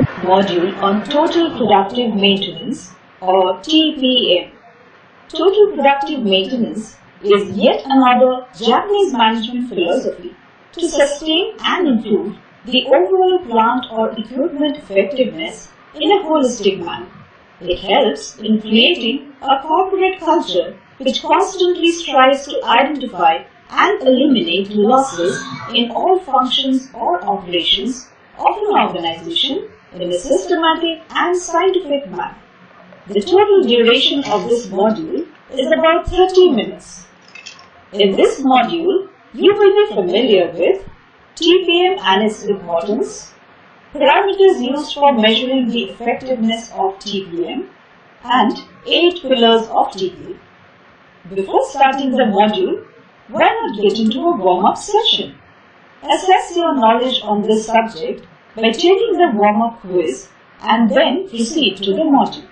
Module on Total Productive Maintenance or TPM. Total Productive Maintenance is yet another Japanese management philosophy to sustain and improve the overall plant or equipment effectiveness in a holistic manner. It helps in creating a corporate culture which constantly strives to identify and eliminate losses in all functions or operations of an organization in a systematic and scientific manner. The total duration of this module is about 30 minutes. In this module, you will be familiar with TPM and its importance, parameters used for measuring the effectiveness of TPM, and 8 pillars of TPM. Before starting the module, why not get into a warm-up session? Assess your knowledge on this subject by taking the warm-up quiz and then proceed to the module.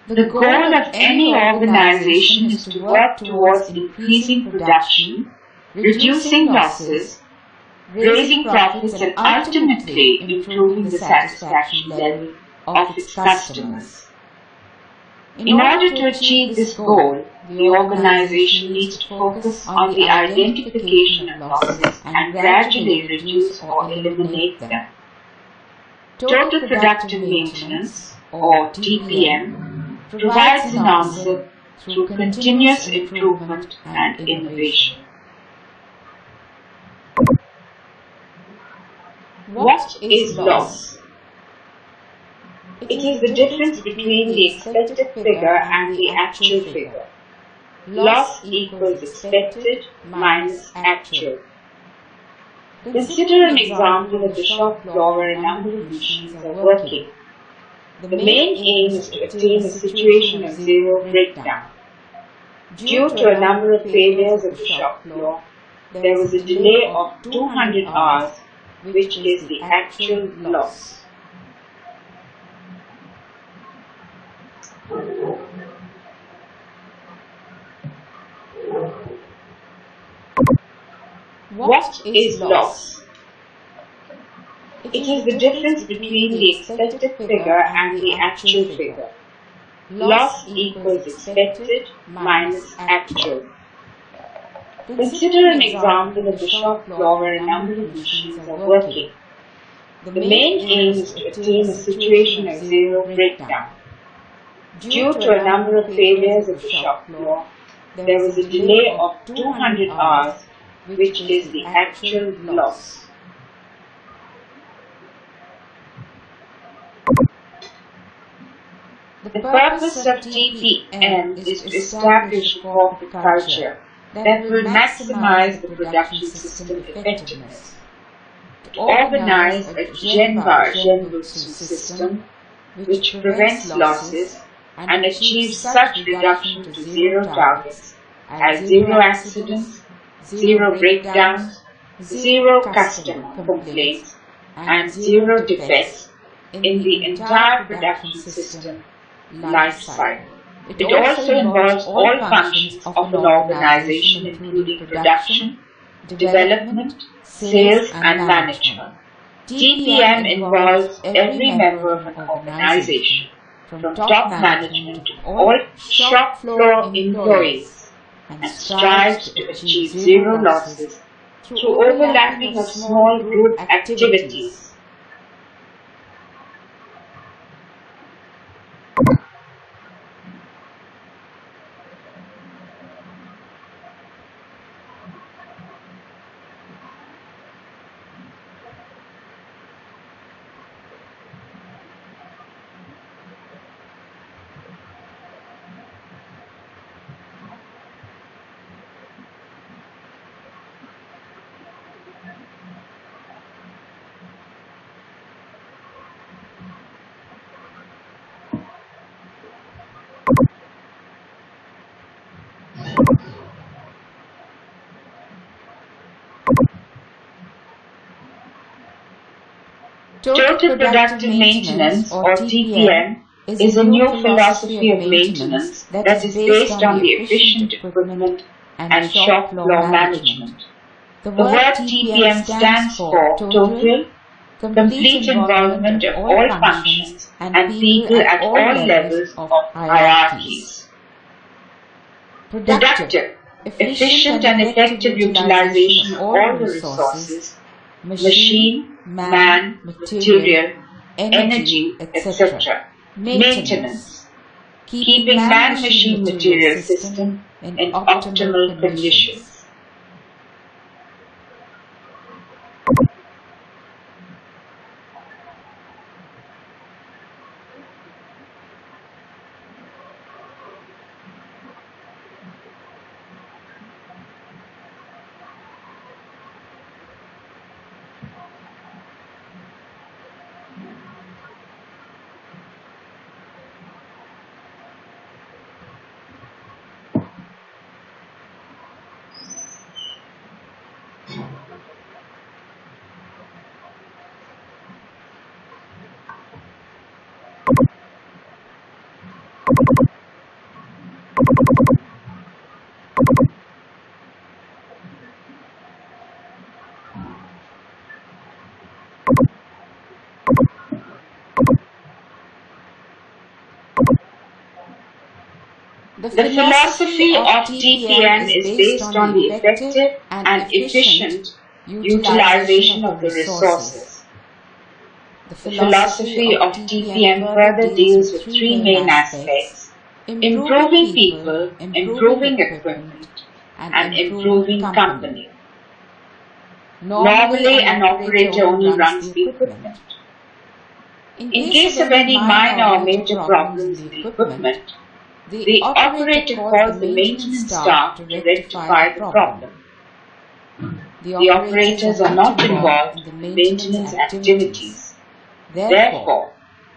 The goal of any organization is to work towards increasing production, reducing losses, raising profits, and ultimately improving the satisfaction level of its customers. In order to achieve this goal, the organization needs to focus on the identification of losses and gradually reduce or eliminate them. Total Productive Maintenance, or TPM, provides an answer through continuous improvement and innovation. What is loss? It is the difference between the expected figure and the actual figure. Loss equals expected minus actual. Consider an example of the shop floor where a number of machines are working. The main aim is to attain a situation of zero breakdown. Due to a number of failures of the shop floor, there was a delay of 200 hours, which is the actual loss. What is loss? It is the difference between the expected figure and the actual figure. Loss equals expected minus actual. Consider an example of the shop floor where a number of machines are working. The main aim is to attain a situation of zero breakdown. Due to a number of failures at the shop floor, there was a delay of 200 hours, which is the actual loss. The purpose of TPM is to establish a corporate culture that will maximize the production system effectiveness, to organize a Gen system which prevents losses and achieves such reduction to zero targets as zero accidents, zero breakdowns, zero customer complaints, and zero defects in the entire production system life cycle. It also involves all functions of an organization, including production, development, sales, and management. TPM involves every member of an organization, from top management to all shop floor employees, and strives to achieve zero losses through overlapping of small group activities. Total Productive Maintenance, or TPM, is a new philosophy of maintenance that is based on the efficient equipment and shop floor management. The word TPM stands for Total, Complete Involvement of All Functions and People at all levels of hierarchies. Productive, efficient and effective utilization of all the resources, machine, man, material, energy, etc. Maintenance, keeping man-machine material system in optimal conditions. The philosophy of TPM is based on the effective and efficient utilization of the resources. The philosophy of TPM further deals with three main aspects: improving people, improving equipment, and improving company. Normally, an operator only runs the equipment. In case of any minor or major problems in the equipment, the operator calls the maintenance staff to rectify the problem. The operators are not involved in the maintenance activities. Therefore,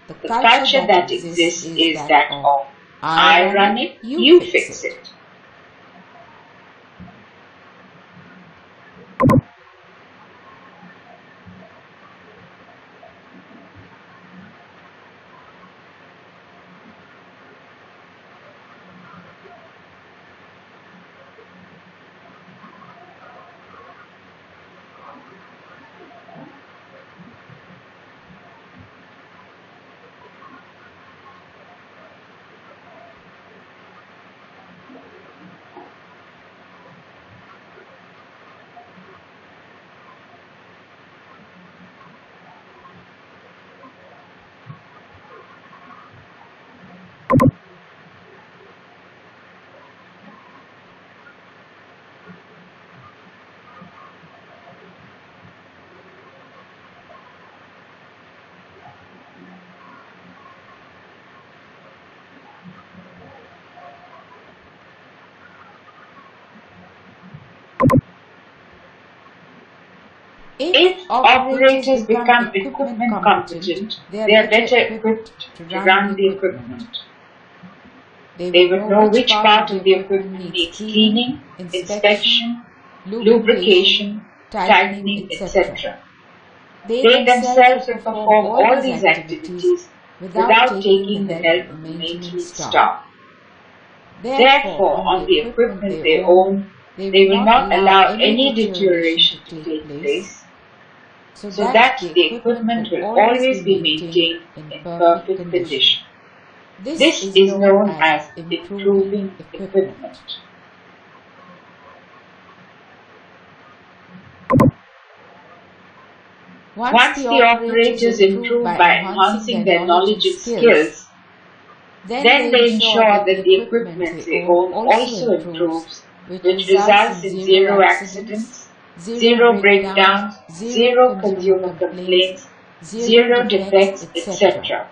the culture that exists is that of I run it, you fix it. If operators become equipment competent, they are better equipped to run the equipment. They would know which part of the equipment needs cleaning, inspection, lubrication, tightening, etc. They themselves will perform all these activities without taking the help of the maintenance staff. Therefore, on the equipment they own, they will not allow any deterioration to take place, so that the equipment will always be maintained in perfect condition. This is known as improving equipment. Once the operators improve by enhancing their knowledge and skills, then they ensure that the equipment they own also improves, which results in zero accidents, zero breakdowns, zero consumer complaints, zero defects, etc.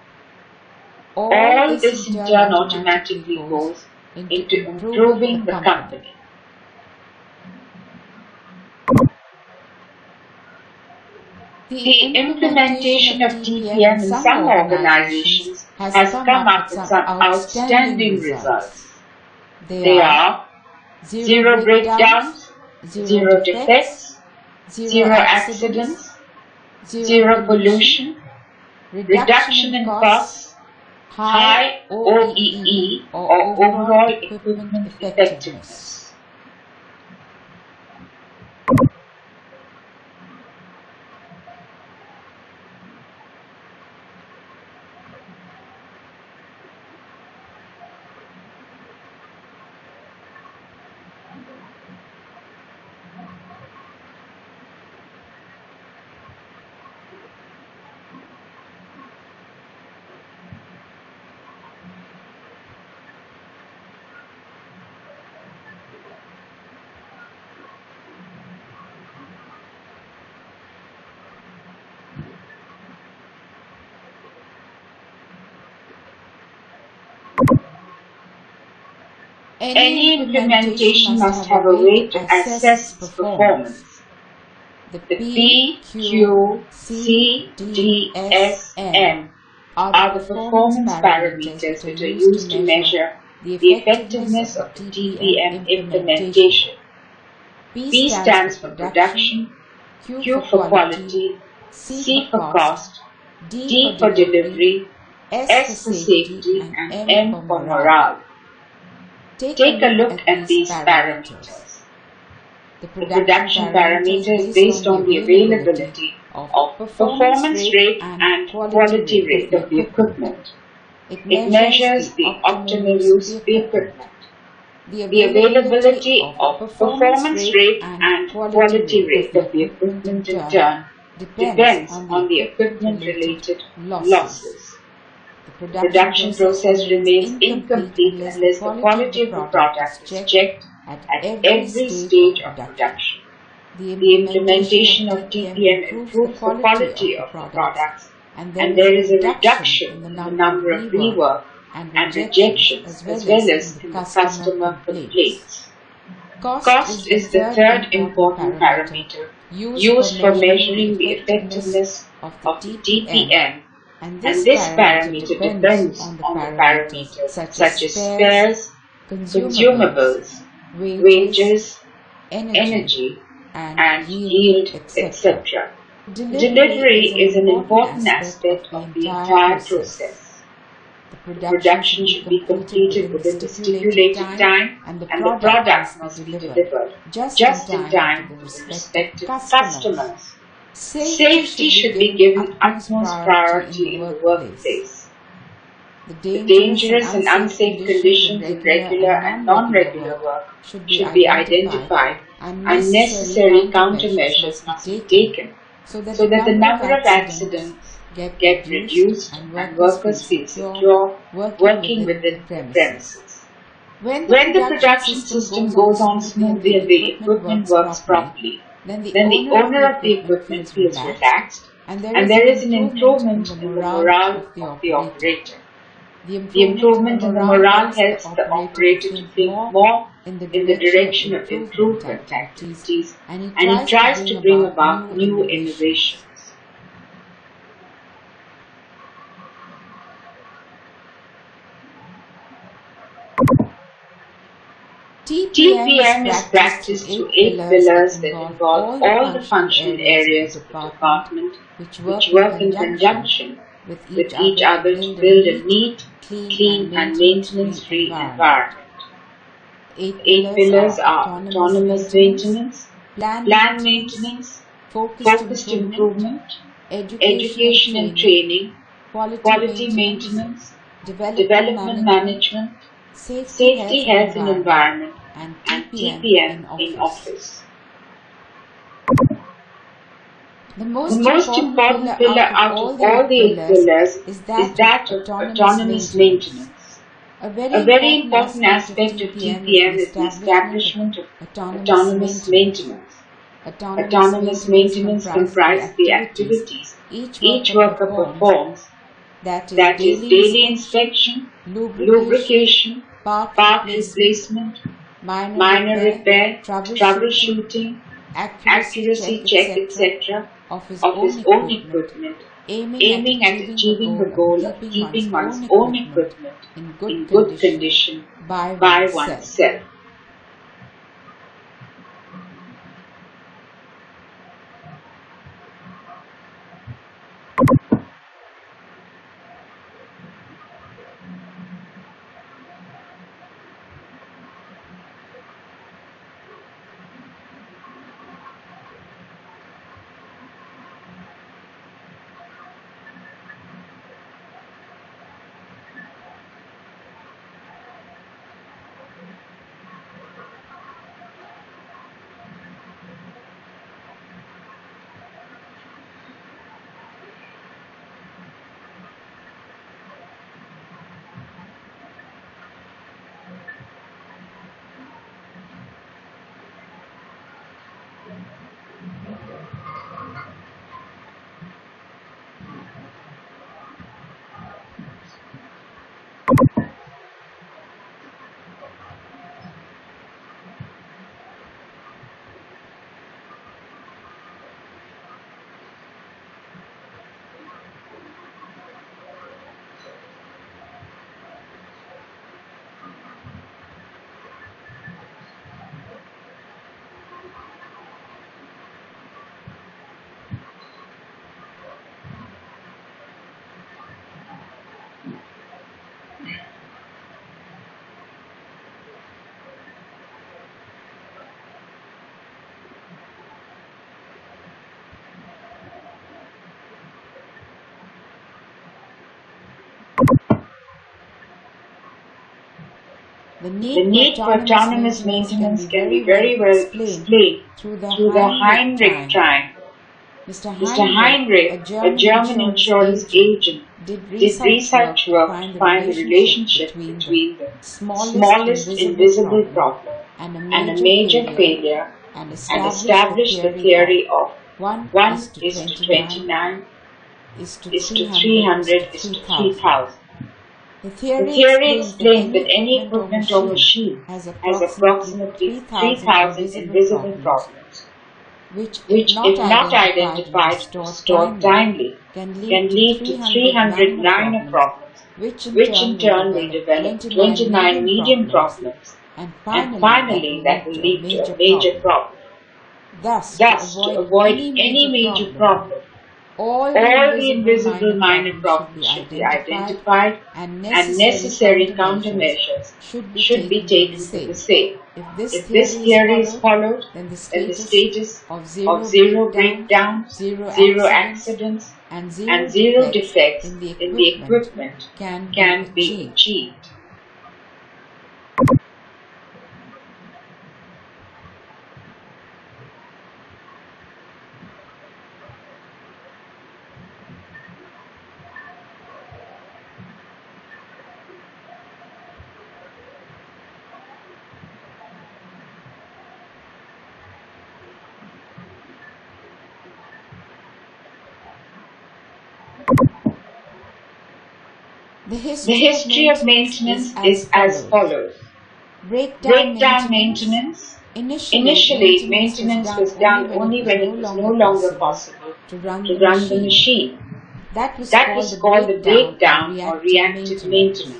All this in turn automatically goes into improving the company. The implementation of TPM in some organizations has come up with some outstanding results. They are zero breakdowns, zero defects, zero accidents, zero pollution, reduction in costs, high OEE or overall equipment effectiveness. Any implementation must have a way to assess its performance. The P, Q, C, D, S, M are the performance parameters which are used to measure the effectiveness of the TPM implementation. P stands for production, Q for quality, C for cost, D for delivery, S for safety, and M for morale. Take a look at these parameters. The production parameter is based on the availability of performance rate and quality rate of the equipment. It measures the optimal use of the equipment. The availability of performance rate and quality rate of the equipment in turn depends on the equipment-related losses. The production process remains incomplete unless the quality of the product is checked at every stage of production. The implementation of TPM improves the quality of the products, and there is a reduction in the number of rework and rejections as well as in the customer complaints. Cost is the third important parameter used for measuring the effectiveness of the TPM. And this parameter depends on the parameters such as spares, consumables, wages, energy, and yield, etc. Delivery is an important aspect of the entire process. The production should be completed within the stipulated time, and the product must be delivered just in time to the respective customers. Safety should be given utmost priority in the workplace. The dangerous and unsafe conditions in regular and non-regular work should be identified, and necessary countermeasures must be taken so that the number of accidents get reduced and workers feel secure working within the premises. When the production system goes on smoothly and the equipment works properly, then the owner of the equipment feels relaxed, and there is an improvement in the morale of the operator. The improvement in the morale helps the operator to think more in the direction of improvement activities, and he tries to bring about new innovations. TPM is practiced through 8 pillars that involve all the functional areas of the department, which work in conjunction with each other to build a neat, clean and maintenance-free environment. 8 pillars are autonomous maintenance, planned maintenance, focused improvement, education and training, quality maintenance, development management, safety, health and environment, and TPM in office. The most important pillar out of all the 8 pillars is that of autonomous maintenance. A very important aspect of TPM is the establishment of autonomous maintenance. Autonomous maintenance comprises the activities each worker performs, that is daily inspection, lubrication, part replacement, minor repair, troubleshooting, accuracy check, etc. of his own equipment, aiming at achieving the goal of keeping one's own equipment in good condition by oneself. The need for autonomous maintenance can be very well explained through the Heinrich triangle. Mr. Heinrich, a German insurance agent, did research work to find the relationship between the smallest invisible problem and a major failure, and established the theory of 1:29 to 300 to 3000. The theory explains that any equipment or machine has approximately 3,000 invisible problems, which, if not identified or stored timely, can lead to 300 minor problems, which in turn will develop 29 medium problems, and finally that will lead to a major problem. Thus, to avoid any major problem, all the invisible minor problems should be identified and necessary countermeasures should be taken for the same. If this theory is followed, then the status of zero breakdowns, zero accidents, and zero defects in the equipment can be achieved. The history of maintenance is as follows. Breakdown maintenance. Initially, maintenance was done only when it was no longer possible to run to the run the machine. machine. That was That called was called the breakdown or reactive maintenance. maintenance.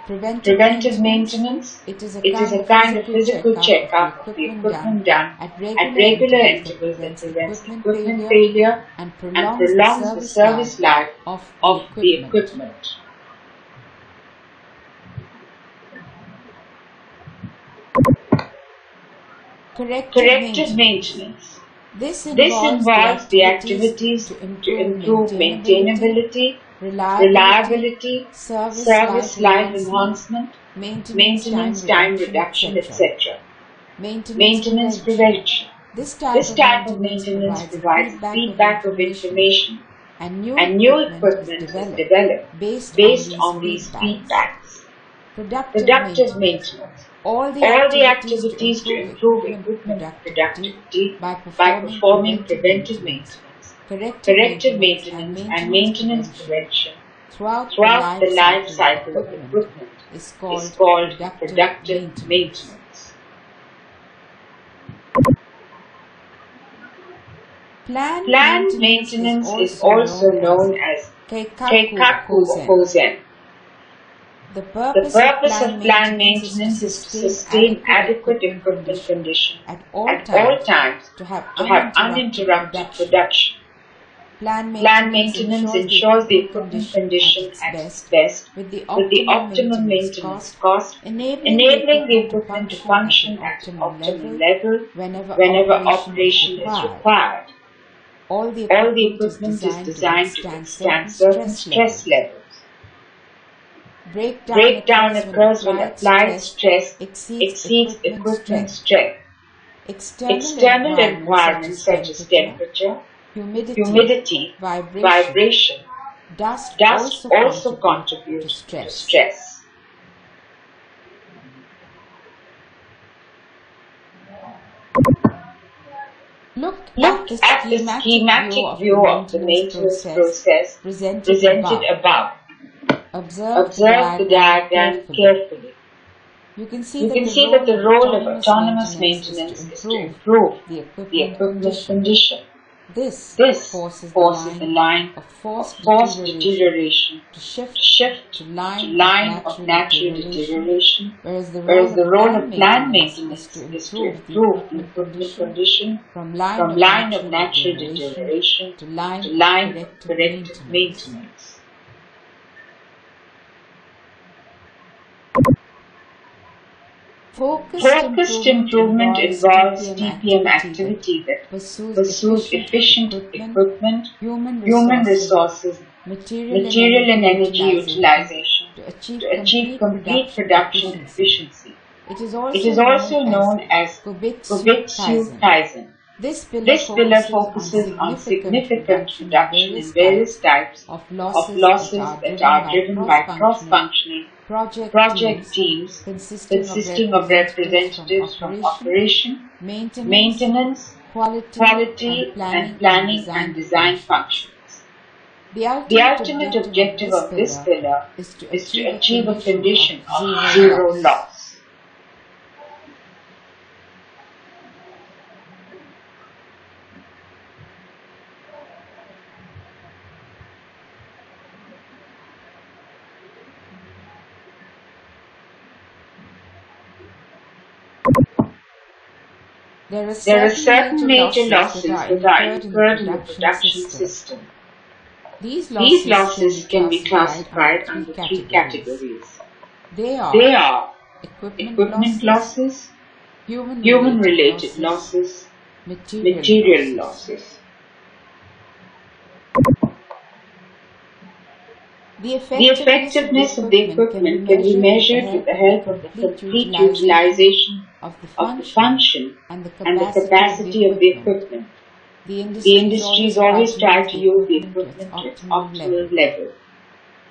Preventive Preventive maintenance. It is It is a kind of physical checkup of the equipment done at at regular intervals that prevents equipment failure and and prolongs the service life of the equipment. Corrective maintenance. This This involves the activities to improve maintainability, reliability, service life enhancement, maintenance time reduction, etc. Maintenance prevention. This type of maintenance provides feedback of information and and new equipment is developed based on these feedbacks. Productive maintenance. All the activities to improve equipment productivity by performing preventive maintenance, corrective maintenance and maintenance prevention throughout the life cycle of equipment is called productive maintenance. Planned maintenance is also known as Keikaku Kozen. The The purpose of planned maintenance is to sustain adequate equipment condition at all times to have uninterrupted production. Planned maintenance ensures the equipment condition at its best with the optimum maintenance cost, enabling the equipment to function at an optimal level whenever operation is required. All the All the equipment is designed to withstand certain stress levels. Breakdown occurs when applied stress exceeds equipment strength. External environments such as temperature, humidity, vibration, dust also contribute to stress. Look at the schematic view of the maintenance process presented above. Observe the diagram carefully. You can see that the role of autonomous maintenance is to improve the equipment condition. This forces the line of forced deterioration to shift to line of natural deterioration, whereas the role of planned maintenance is to improve the equipment condition from line of natural deterioration to line of corrective maintenance. Focused improvement involves TPM activity that pursues efficient equipment, human resources, material and energy utilization to achieve complete production efficiency. It is also known as Kobitsu Kaizen. This pillar focuses on significant reduction in various types of losses that are driven by cross-functional project teams consisting of representatives from operation, maintenance, quality and planning and design functions. The ultimate objective of this pillar is to achieve a condition of zero loss. There are certain major losses that are incurred in the production system. These losses can be classified under three categories. They are equipment losses, human-related losses, material losses. The effectiveness of the equipment can be measured with the help of the complete utilization of the function and the capacity of the equipment. The industries always try to use the equipment to its optimal level.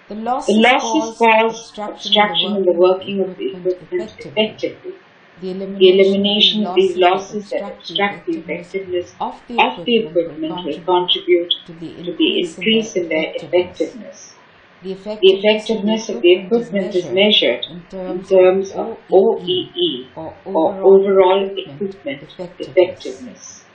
The losses cause obstruction in the working of the equipment effectively. The elimination of these losses that obstruct the effectiveness of the equipment will contribute to the increase in their effectiveness. The effectiveness of the equipment is measured in terms of OEE, or or overall equipment effectiveness.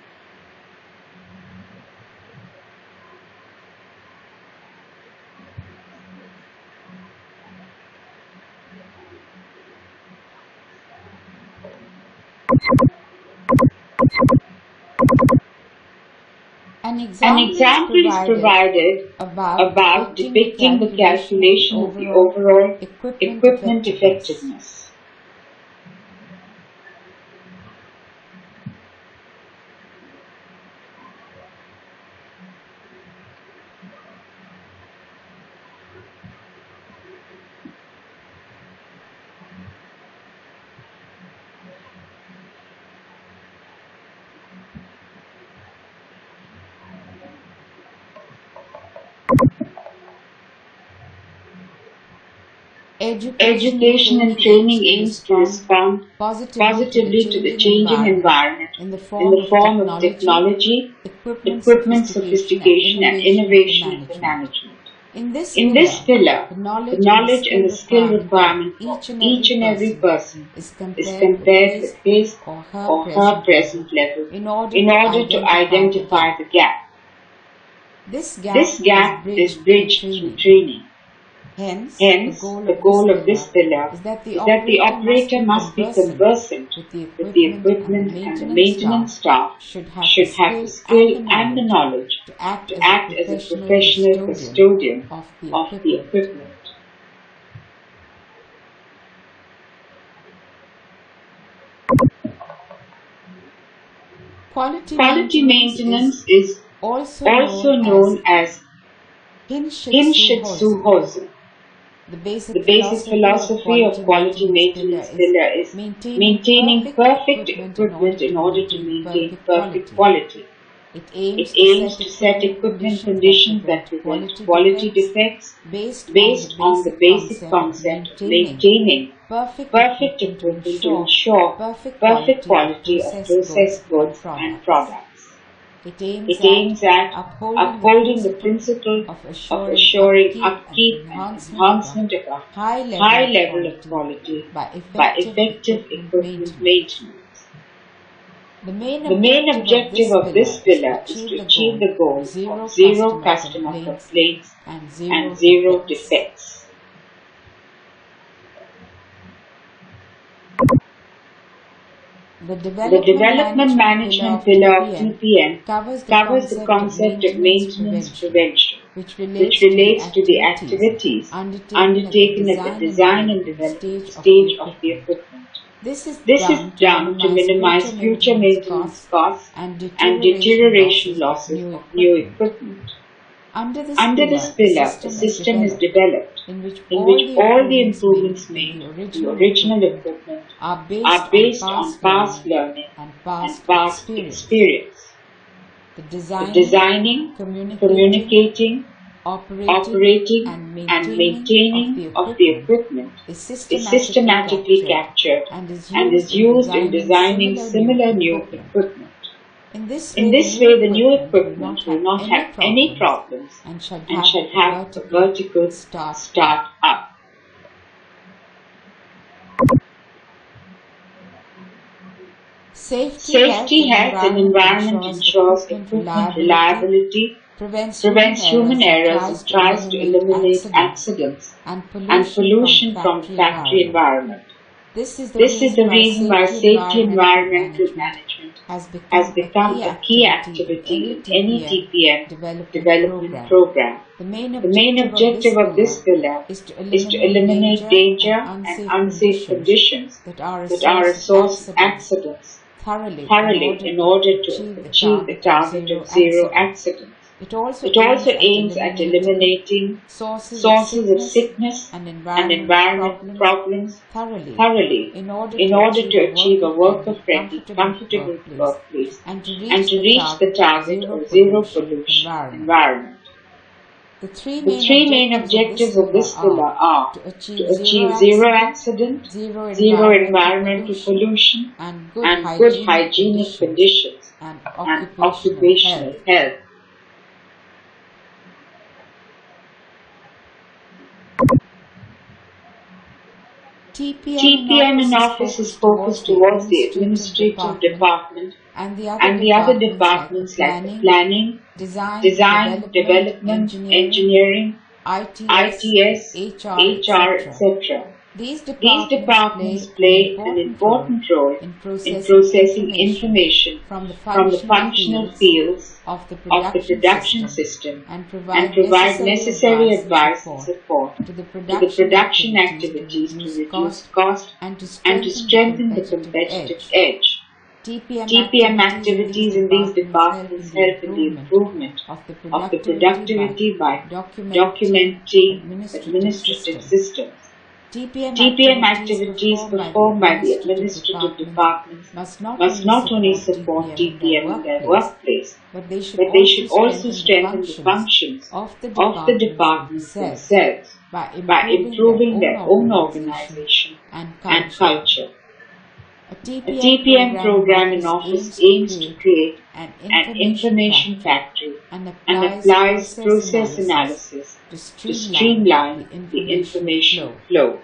An An example is provided about depicting the calculation of the overall equipment effectiveness. Education and training aims to respond positively to the changing environment in the in the form of technology, equipment sophistication, and innovation in the management. In this In this pillar, the the knowledge and the skill requirement of each and every person is compared with his or her present level in order to identify the gap. This This gap is bridged through training. Hence, Hence, the goal of this pillar is that the operator must be conversant with the equipment and the maintenance staff should have the skill and the knowledge to act as a professional custodian of of the equipment. Quality maintenance is also known as Hinshitsuhosen. The The basic philosophy of quality maintenance pillar is maintaining perfect equipment in order to maintain perfect quality. It It aims to set equipment conditions that prevent quality defects based on the basic concept of maintaining perfect equipment to ensure perfect quality of processed goods and products. It It aims at upholding the principle of assuring upkeep and enhancement of a high level of quality by effective equipment maintenance. The main objective of this pillar is to achieve the goal of zero customer complaints and zero defects. The The development management pillar of TPM covers the concept of maintenance prevention, which which relates to the activities undertaken at the design and development stage of the equipment. This is done to minimize future maintenance costs and deterioration losses of new equipment. Under Under this pillar, a system is developed in which all the improvements made in the original equipment are are based on past learning and and past experience. The The designing, communicating, operating, and maintaining of the equipment is systematically captured and is used in designing similar new equipment. In this In this way, the new equipment will not have any problems and shall have a vertical start up. Safety, health, and environment ensures equipment reliability, prevents human errors, and tries to eliminate accidents and pollution from the factory environment. This is the reason why safety environmental management has become a key activity in any TPM development program. The The main objective of this pillar is to eliminate danger and unsafe conditions that are a source of accidents thoroughly in order to achieve the target of zero accidents. It also aims at eliminating sources of sickness and environmental problems thoroughly in order to achieve a worker-friendly, comfortable workplace and to reach the target of zero pollution environment. The The three main objectives of this pillar are to achieve zero accident, zero environmental pollution, and good hygienic conditions and and occupational health. TPM in office is focused towards the administrative department and the other departments like the planning, design, development, engineering, ITS, HR, etc. These departments play an important role in processing information from the functional fields of the production system and provide necessary advice and support to the production activities to reduce cost and to strengthen the competitive edge. TPM activities in these departments help in the improvement of the productivity by documenting administrative systems. TPM activities performed by the administrative departments must not only support TPM in their workplace, but they should also strengthen the functions of the departments themselves by improving their own organization and culture. A TPM program in office aims to create an information factory and applies process analysis to streamline the information flow.